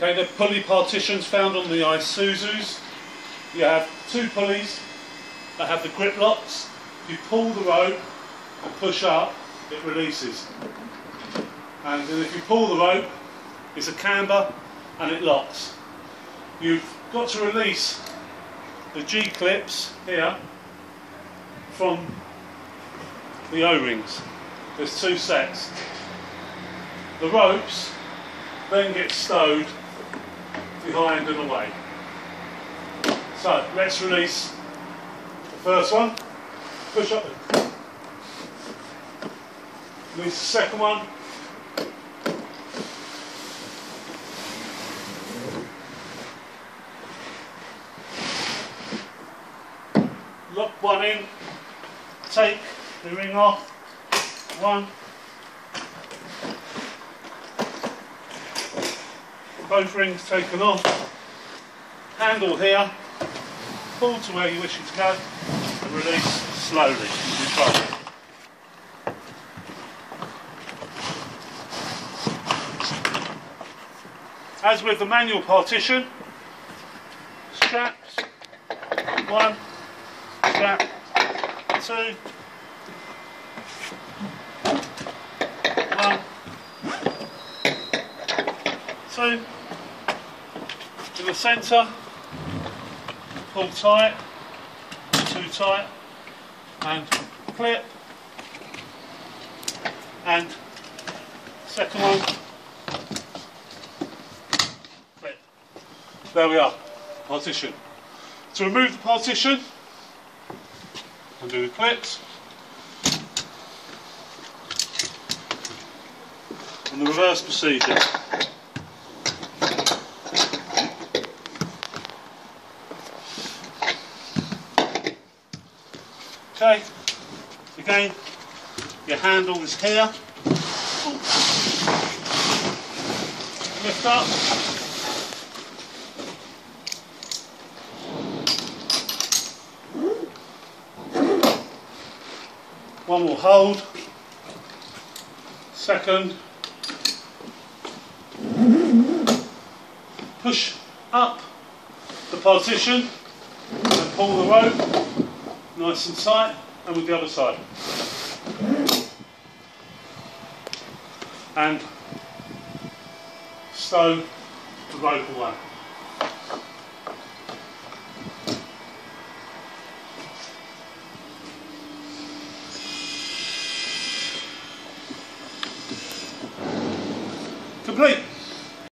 Okay, the pulley partitions found on the Isuzus. You have two pulleys that have the grip locks. If you pull the rope and push up, it releases. And then if you pull the rope, it's a camber and it locks. You've got to release the G-clips here from the O-rings. There's two sets. The ropes then get stowed behind and away. So let's release the first one. Push up. Release the second one. Lock one in. Take the ring off. One. Both rings taken off. Handle here. Pull to where you wish it to go and release slowly. Control it. As with the manual partition, straps, one, strap, two, one, two, in the centre, pull tight, too tight, and clip, and second one, clip. There we are, partition. To remove the partition, undo the clips, and the reverse procedure. Okay, again, your handle is here. Lift up. One will hold. Second. Push up the partition and pull the rope. Nice and tight, and with the other side. And stow the rope away.